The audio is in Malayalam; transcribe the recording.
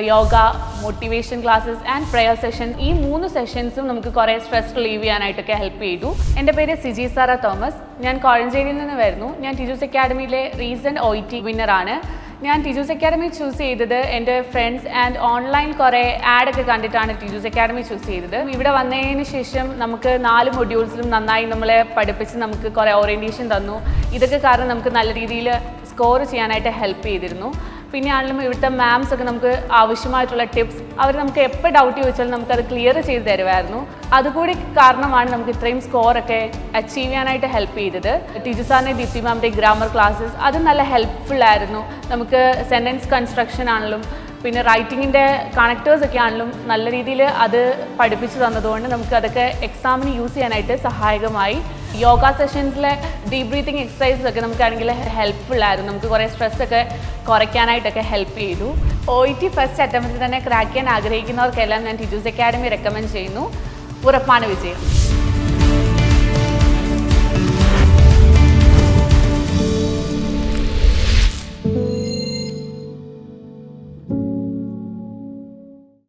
Yoga, motivation classes and prayer sessions. ഈ 3 സെഷൻസും നമുക്ക് കുറേ സ്ട്രെസ് റിലീവ് ചെയ്യാനായിട്ടൊക്കെ ഹെൽപ്പ് ചെയ്തു. എൻ്റെ പേര് സിജി സാറ തോമസ്. ഞാൻ കോഴഞ്ചേരിയിൽ നിന്ന് വരുന്നു. ഞാൻ ടീച്ചേഴ്സ് അക്കാഡമിയിലെ റീസെൻറ്റ് OET വിന്നറാണ്. ഞാൻ ടീച്ചേഴ്സ് അക്കാഡമി ചൂസ് ചെയ്തത് എൻ്റെ ഫ്രണ്ട്സ് ആൻഡ് ഓൺലൈൻ കുറേ ആഡൊക്കെ കണ്ടിട്ടാണ് ടീച്ചേഴ്സ് അക്കാഡമി ചൂസ് ചെയ്തത്. ഇവിടെ വന്നതിന് ശേഷം നമുക്ക് 4 മൊഡ്യൂൾസിലും നന്നായി നമ്മളെ പഠിപ്പിച്ച് നമുക്ക് കുറേ ഓറിയൻറ്റേഷൻ തന്നു. ഇതൊക്കെ കാരണം നമുക്ക് നല്ല രീതിയിൽ സ്കോർ ചെയ്യാനായിട്ട് ഹെൽപ്പ് ചെയ്തിരുന്നു. പിന്നെ ആണെങ്കിലും ഇവിടുത്തെ മാംസ് ഒക്കെ നമുക്ക് ആവശ്യമായിട്ടുള്ള ടിപ്സ് അവർ നമുക്ക് എപ്പോൾ ഡൗട്ട് ചോദിച്ചാലും നമുക്കത് ക്ലിയർ ചെയ്ത് തരുമായിരുന്നു. അതുകൂടി കാരണമാണ് നമുക്ക് ഇത്രയും സ്കോറൊക്കെ അച്ചീവ് ചെയ്യാനായിട്ട് ഹെൽപ്പ് ചെയ്തത്. ടീച്ചർ സാറിൻ്റെ ദീപ്തി മാമിൻ്റെ ഗ്രാമർ ക്ലാസ്സസ് അത് നല്ല ഹെൽപ്ഫുൾ ആയിരുന്നു. നമുക്ക് സെൻറ്റൻസ് കൺസ്ട്രക്ഷൻ ആണെങ്കിലും പിന്നെ റൈറ്റിങ്ങിൻ്റെ കണക്റ്റേഴ്സൊക്കെ ആണെങ്കിലും നല്ല രീതിയിൽ അത് പഠിപ്പിച്ചു തന്നതുകൊണ്ട് നമുക്ക് അതൊക്കെ എക്സാമിന് യൂസ് ചെയ്യാനായിട്ട് സഹായകമായി. യോഗ സെഷൻസിലെ ഡീപ് ബ്രീത്തിങ് എക്സസൈസസ് ഒക്കെ നമുക്കാണെങ്കിൽ ഹെൽപ്ഫുൾ ആയിരുന്നു. നമുക്ക് കുറേ സ്ട്രെസ്സൊക്കെ കുറയ്ക്കാനായിട്ടൊക്കെ ഹെൽപ്പ് ചെയ്തു. OET ഫസ്റ്റ് അറ്റംപ്റ്റിൽ തന്നെ ക്രാക്ക് ചെയ്യാൻ ആഗ്രഹിക്കുന്നവർക്കെല്ലാം ഞാൻ ടീച്ചേഴ്സ് അക്കാഡമി റെക്കമെൻഡ് ചെയ്യുന്നു. ഉറപ്പാണ് വിജയം.